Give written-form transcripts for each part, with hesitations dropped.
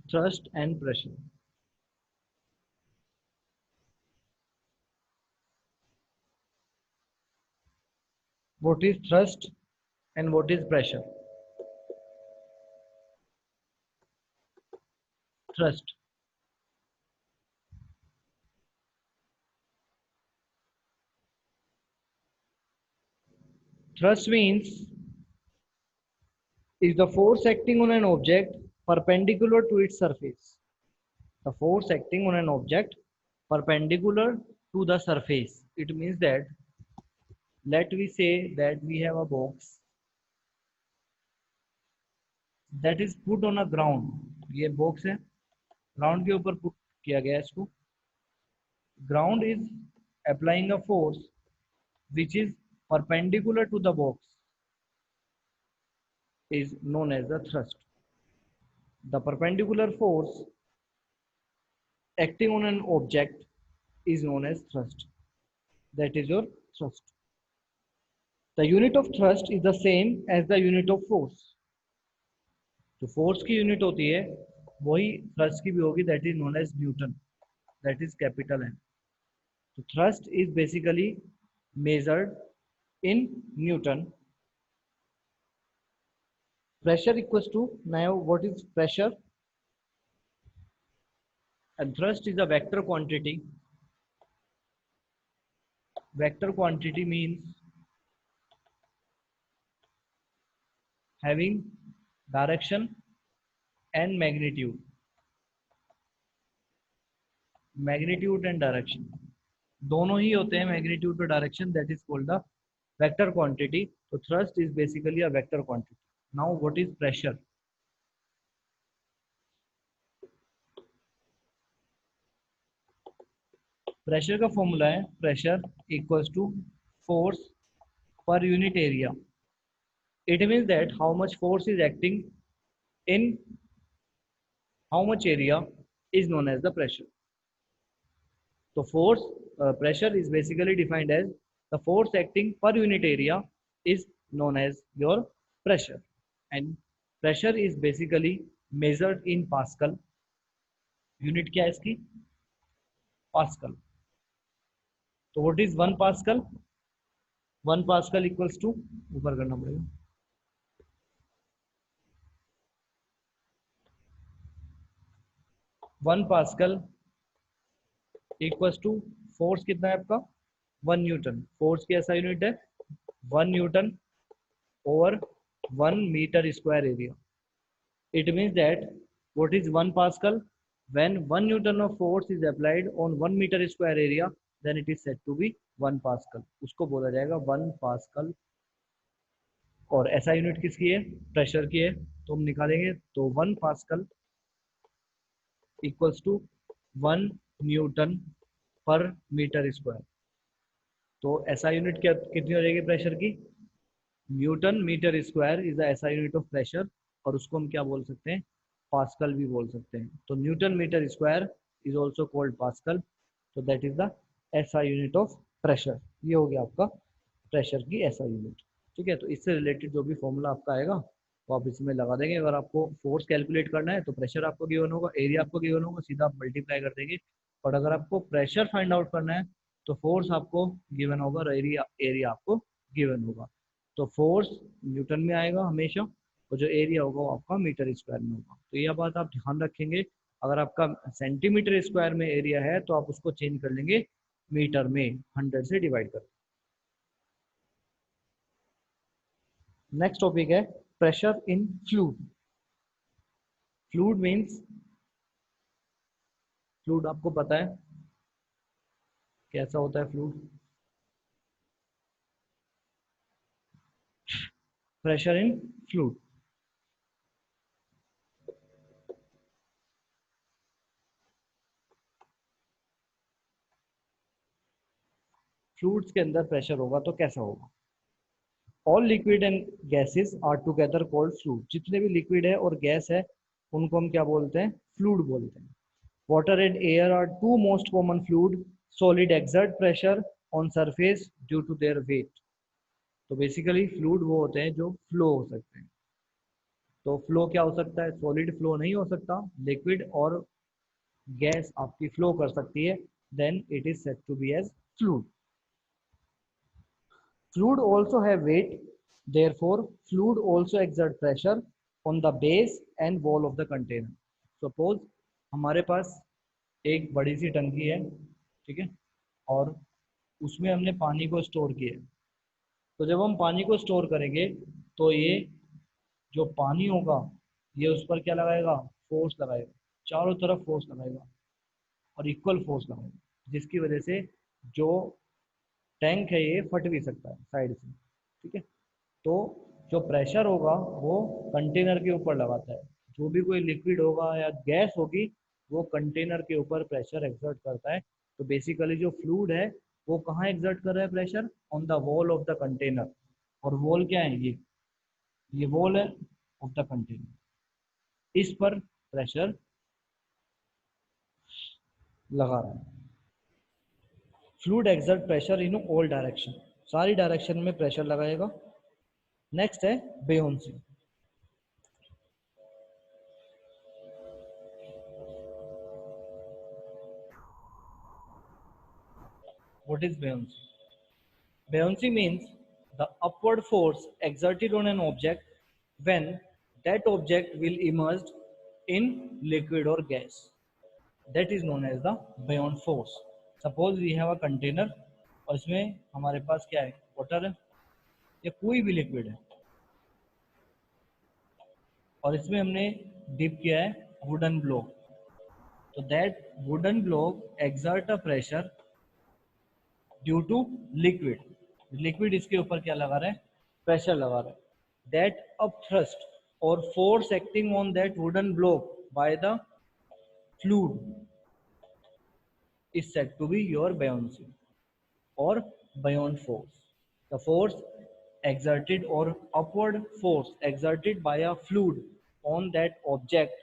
thrust and pressure. What is thrust and what is pressure? Thrust. Thrust means is the force acting on an object perpendicular to its surface. The force acting on an object perpendicular to the surface. It means that let we say that we have a box that is put on a ground. ये box है, ground के ऊपर put किया गया है इसको. Ground is applying a force which is perpendicular to the box is known as the thrust. The perpendicular force acting on an object is known as thrust. That is your thrust. The unit of thrust is the same as the unit of force. जो force की unit होती है वही thrust की भी होगी, that is known as newton, that is capital N. तो thrust is basically measured in newton. Pressure equals to, now what is pressure? And thrust is a vector quantity. Vector quantity means having direction and magnitude. Magnitude and direction दोनों ही होते हैं, magnitude और direction, that is called the vector quantity. So thrust is basically a vector quantity. Now what is pressure? Pressure का formula है pressure equals to force per unit area. It means that how much force is acting in how much area is known as the pressure. So force pressure is basically defined as the force acting per unit area is known as your pressure, and pressure is basically measured in Pascal. Unit क्या है इसकी? Pascal. तो what is 1 Pascal? 1 Pascal equals to, ऊपर करना पड़ेगा, 1 Pascal equals to force कितना है आपका? 1 न्यूटन. फोर्स की ऐसा यूनिट है 1 newton over 1 metre square area. It means that what is 1 Pascal? When 1 Newton of force is applied on 1 meter square area, then it is said to be 1 Pascal. उसको बोला जाएगा 1 Pascal. और ऐसा unit किसकी है? Pressure की है. तो हम निकालेंगे तो 1 Pascal इक्वल्स टू 1 न्यूटन पर मीटर स्क्वायर. तो ऐसा यूनिट क्या कितनी हो जाएगी प्रेशर की? Newton metre square is the SI unit of pressure, और उसको हम क्या बोल सकते हैं? पास्कल भी बोल सकते हैं. तो newton metre square is also called pascal. तो that is the SI unit of pressure. ये हो गया आपका प्रेशर की ऐसा यूनिट. ठीक है, तो इससे रिलेटेड जो भी फॉर्मूला आपका आएगा वो आप इसमें लगा देंगे. अगर आपको फोर्स कैलकुलेट करना है तो प्रेशर आपको गिवन होगा, एरिया आपको गिवन होगा, सीधा आप मल्टीप्लाई कर देंगे. और अगर आपको प्रेशर फाइंड आउट करना है तो फोर्स आपको गिवन होगा और एरिया एरिया आपको गिवन होगा. तो फोर्स न्यूटन में आएगा हमेशा, और जो एरिया होगा वो आपका मीटर स्क्वायर में होगा. तो यह बात आप ध्यान रखेंगे. अगर आपका सेंटीमीटर स्क्वायर में एरिया है तो आप उसको चेंज कर लेंगे मीटर में, 100 से डिवाइड कर. नेक्स्ट टॉपिक है pressure in fluid. Fluid means, fluid आपको पता है कैसा होता है fluid? Pressure in fluid. Fluids के अंदर प्रेशर होगा तो कैसा होगा? All liquid and gases are together called fluid. जितने भी लिक्विड है और गैस है उनको हम क्या बोलते हैं? फ्लूइड बोलते हैं. Water and air are two most common fluid. Solid exert pressure on surface due to their weight. तो बेसिकली फ्लूइड वो होते हैं जो फ्लो हो सकते हैं. तो फ्लो क्या हो सकता है, सॉलिड फ्लो नहीं हो सकता, लिक्विड और गैस आपकी फ्लो कर सकती है, then it is said to be as fluid. Fluid also have weight, therefore fluid also exert pressure on the base and wall of the container. Suppose हमारे पास एक बड़ी सी टंकी है, ठीक है, और उसमें हमने पानी को स्टोर किया है. तो जब हम पानी को स्टोर करेंगे तो ये जो पानी होगा ये उस पर क्या लगाएगा, फोर्स लगाएगा, चारों तरफ फोर्स लगाएगा और इक्वल फोर्स लगाएगा, जिसकी वजह से जो टैंक है ये फट भी सकता है साइड से. ठीक है, तो जो प्रेशर होगा वो कंटेनर के ऊपर लगाता है. जो भी कोई लिक्विड होगा या गैस होगी वो कंटेनर के ऊपर प्रेशर एक्सर्ट करता है. तो बेसिकली जो फ्लूइड है वो कहाँ एक्सर्ट कर रहा है pressure, on the wall of the container. और वॉल क्या है, ये वॉल है ऑफ द कंटेनर, इस पर प्रेशर लगा रहा है. Fluid exert pressure in all direction, सारी डायरेक्शन में प्रेशर लगाएगा. नेक्स्ट है बेयोंसी. What is buoyancy? Buoyancy means the upward force exerted on an object when that object will immerse in liquid or gas. That is known as the buoyant force. Suppose we have a container और इसमें हमारे पास क्या है, water है या कोई भी liquid है, और इसमें हमने डिप किया है वुडन ब्लॉक. तो that wooden block exert a pressure due to liquid. Liquid इसके ऊपर क्या लगा रहा है, प्रेशर लगा रहा है. दैट अप थ्रस्ट और force acting on that wooden block by the fluid is said to be your buoyancy or buoyant force. The force exerted or upward force exerted by a fluid on that object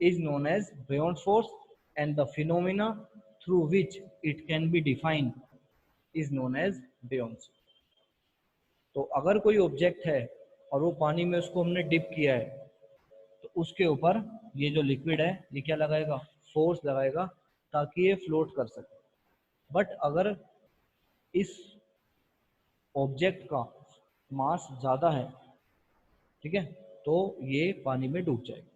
is known as buoyant force, and the phenomena through which it can be defined is known as buoyancy. तो अगर कोई object है और वो पानी में उसको हमने डिप किया है तो उसके ऊपर ये जो लिक्विड है ये क्या लगाएगा, फोर्स लगाएगा ताकि ये फ्लोट कर सके. बट अगर इस ऑब्जेक्ट का मास ज़्यादा है, ठीक है, तो ये पानी में डूब जाएगा.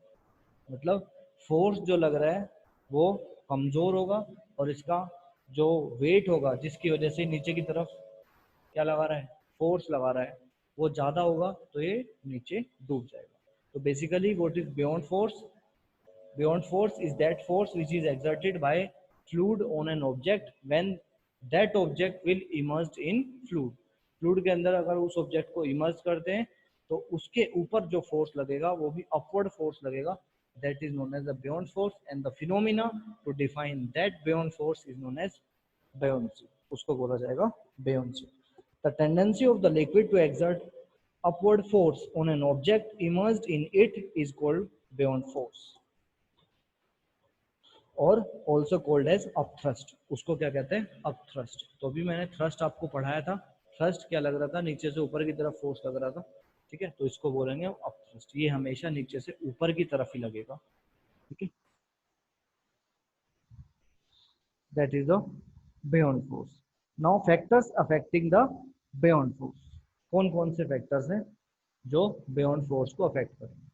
मतलब फोर्स जो लग रहा है वो कमज़ोर होगा और इसका जो वेट होगा जिसकी वजह से नीचे की तरफ क्या लगा रहा है, फोर्स लगा रहा है, वो ज़्यादा होगा तो ये नीचे डूब जाएगा. तो basically what is buoyant force? Beyond force is that force which is exerted by fluid on an object when that object will immersed in fluid. Fluid के अंदर अगर उस ऑब्जेक्ट को इमर्स करते हैं तो उसके ऊपर जो फोर्स लगेगा वो भी अपवर्ड फोर्स लगेगा. That is known as the buoyant force, and the phenomena to define that buoyant force is known as buoyancy. उसको बोला जाएगा buoyancy. The tendency of the liquid to exert upward force on an object immersed in it is called buoyant force, और also called as upthrust. उसको क्या कहते हैं, up thrust. तो अभी मैंने थ्रस्ट आपको पढ़ाया था. थ्रस्ट क्या लग रहा था, नीचे से ऊपर की तरफ फोर्स लग रहा था. ठीक है, तो इसको बोलेंगे अप थ्रस्ट. ये हमेशा नीचे से ऊपर की तरफ ही लगेगा. ठीक है, that is the buoyant force. Now factors affecting the buoyant force. कौन कौन से फैक्टर्स हैं जो बियॉन्ड फोर्स को अफेक्ट करेंगे?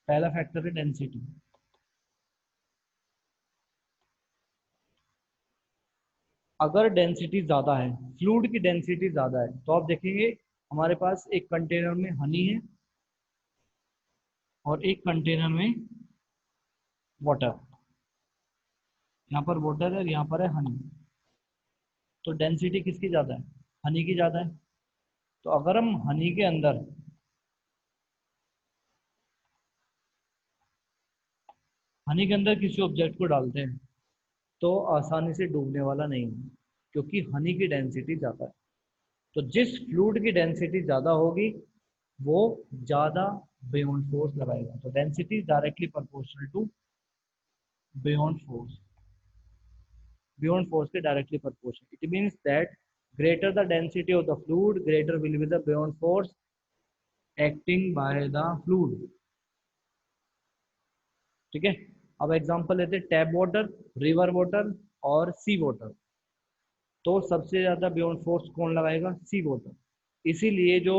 पहला फैक्टर है डेंसिटी. अगर डेंसिटी ज़्यादा है, फ्लूइड की डेंसिटी ज़्यादा है, तो आप देखेंगे हमारे पास एक कंटेनर में हनी है और एक कंटेनर में वाटर. यहाँ पर वाटर है और यहाँ पर है हनी. तो डेंसिटी किसकी ज़्यादा है, हनी की ज़्यादा है. तो अगर हम हनी के अंदर किसी ऑब्जेक्ट को डालते हैं तो आसानी से डूबने वाला नहीं है, क्योंकि हनी की डेंसिटी ज़्यादा है। तो जिस फ्लूइड की डेंसिटी ज़्यादा होगी वो ज़्यादा बियॉन्ड फोर्स लगाएगा। तो density directly proportional to buoyant force, buoyant force के directly proportional. It means that greater the density of the fluid, greater will be the beyond force acting by the fluid। ठीक है, अब example लेते हैं tap water, river water और सी water. तो सबसे ज्यादा बियॉन्ड फोर्स कौन लगाएगा? सी वाटर। इसीलिए जो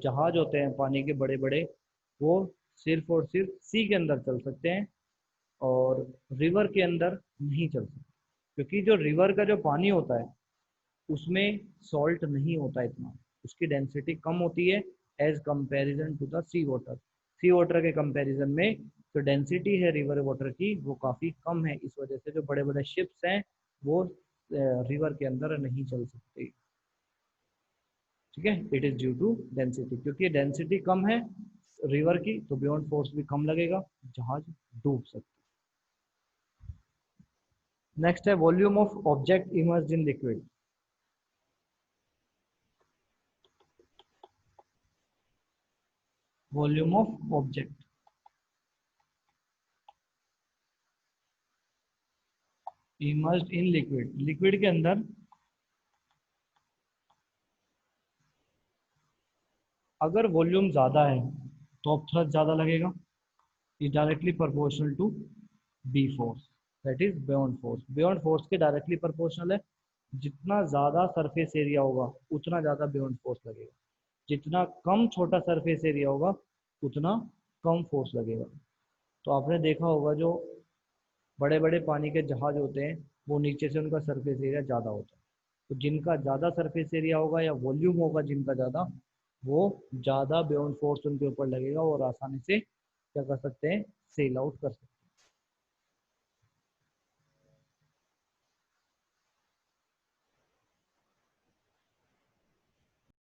जहाज होते हैं पानी के बड़े बड़े, वो सिर्फ और सिर्फ सी के अंदर चल सकते हैं और रिवर के अंदर नहीं चल सकते, क्योंकि जो रिवर का जो पानी होता है उसमें सॉल्ट नहीं होता इतना, उसकी डेंसिटी कम होती है as comparison to the sea water. Sea water के कंपैरिजन में जो डेंसिटी है रिवर वाटर की वो काफ़ी कम है, इस वजह से जो बड़े बड़े शिप्स हैं वो रिवर के अंदर नहीं चल सकते। ठीक है, it is due to density, क्योंकि डेंसिटी कम है रिवर की तो बियॉन्ड फोर्स भी कम लगेगा, जहाज डूब सकते। नेक्स्ट है volume of object immersed in liquid. Volume of object immersed in liquid, liquid के अंदर अगर वॉल्यूम ज़्यादा है तो अब थ्रस्ट ज़्यादा लगेगा, is directly proportional to be force, that is buoyant force. Buoyant force के डायरेक्टली प्रोपोर्शनल है, जितना ज़्यादा सरफेस एरिया होगा उतना ज़्यादा बियॉन्ड फोर्स लगेगा, जितना कम छोटा सरफेस एरिया होगा उतना कम फोर्स लगेगा। तो आपने देखा होगा जो बड़े बड़े पानी के जहाज होते हैं वो नीचे से उनका सरफेस एरिया ज़्यादा होता है, तो जिनका ज़्यादा सरफेस एरिया होगा या वॉल्यूम होगा जिनका ज़्यादा, वो ज़्यादा बियॉन्ड फोर्स उनके ऊपर लगेगा और आसानी से क्या कर सकते हैं? सेल आउट कर सकते हैं।